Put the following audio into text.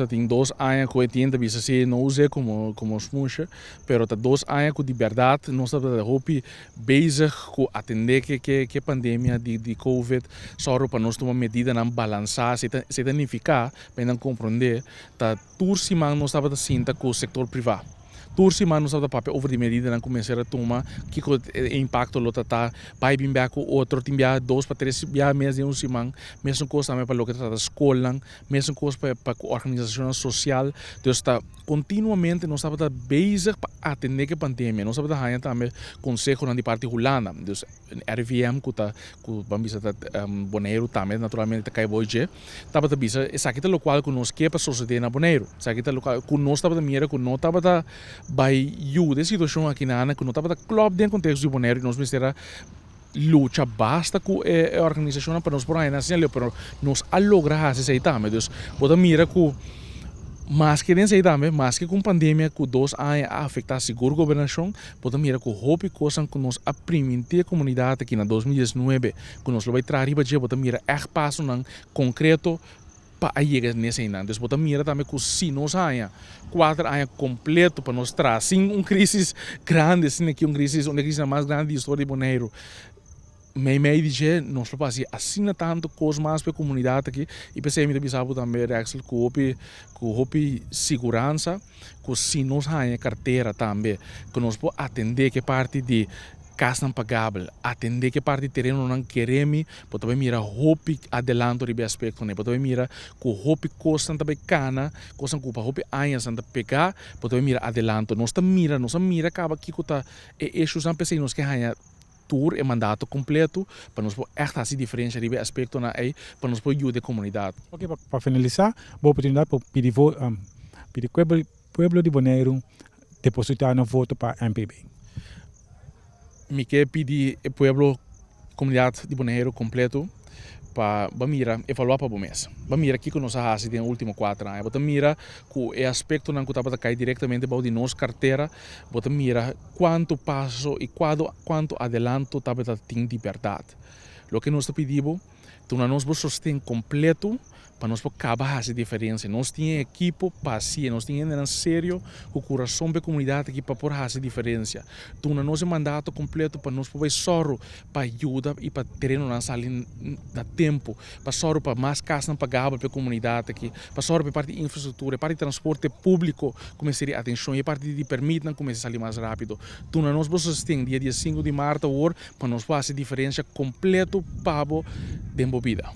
Tem 2 anos que eu entendo que se não usa como smush, pero tá 2 anos que de verdade nós estamos bezig com atender que pandemia de COVID, só para nós tomar medida na balançar, se significa para não compreender, tá turcima nós estamos assim com o setor privado. Turcima nós estamos papel over de medida na começar a tomar que impacto lo tá vai bem com outro tem 2 para 3 meses de semana, mesmo coisa também para o que está da escola, mesmo coisa para a organização social, então está continuamente nós estamos bezig para atender a pandemia, nós estamos ganhando também consejo na parte holanda, então RVM que tá vamos dizer Bonaire também naturalmente tá cai boije, estava bisa essa aqui é o qual que nós quer para suceder na Bonaire, essa aqui é o qual que nós estava mira que nós estava by you, de situação aqui na Ana, que não estava club dentro do contexto de Bonaire, nós precisamos luta basta com a organização para nós por aí, assim, para nós a lograr essa aí também, então, pode mira que mas que nem sei também, mas que com pandemia que 2 anos afetar seguro governação, pode mira que houve coisas que nós aprendemos a comunidade aqui na 2019, que nós vai trazer para dia, pode mira passo não concreto para chegar nesse ano. Então, pode mira também que se nós há 4 anos completo para nós trazer, sem crise grande, assim aqui uma crise mais grande da história de Bonaire. Me dice nós lo passa assim tanto coisa mais para a comunidade aqui e pensei me bisabo também Rexel que houve segurança que se nós há carteira também que nós podemos atender que parte de casa não pagável atender que parte de terreno não queremos pode também mira houve adelanto de aspecto né pode também mira que houve coisa também cana coisa que houve anos anda pegar pode também mira adelanto nós mira acaba aqui que tá issues não pensei nós que há tour e mandato completo para nós echt assim diferença de aspecto na aí para nós poder ajudar a comunidade. Ok, para finalizar, boa oportunidade para pedir pueblo de Bonaire depositar no voto para MPB. Me quer pedir o pueblo comunidade de Bonaire completo para mira evaluar para o mês. Mira aqui que nós fazemos nos últimos 4 anos. Bota mira que o aspecto não que está cair diretamente para de nossa carteira. Bota mira quanto passo e quanto adelanto está tem de verdade. O que nós pedimos, nós vamos sostém completo para nós acabar essa diferença. Nós temos equipe paciente, nós temos em sério o coração da comunidade aqui para pôr essa diferença. Então, nós mandato completo para nós poder soro para ajuda e para terreno não sair da tempo, para soro para mais casa não pagável para a comunidade aqui, para soro para parte de infraestrutura, parte de transporte público, começar a atenção e parte de permitir começar a sair mais rápido. Então, nós vamos sostém dia 5 de março para nós fazer essa diferença completo para a vida.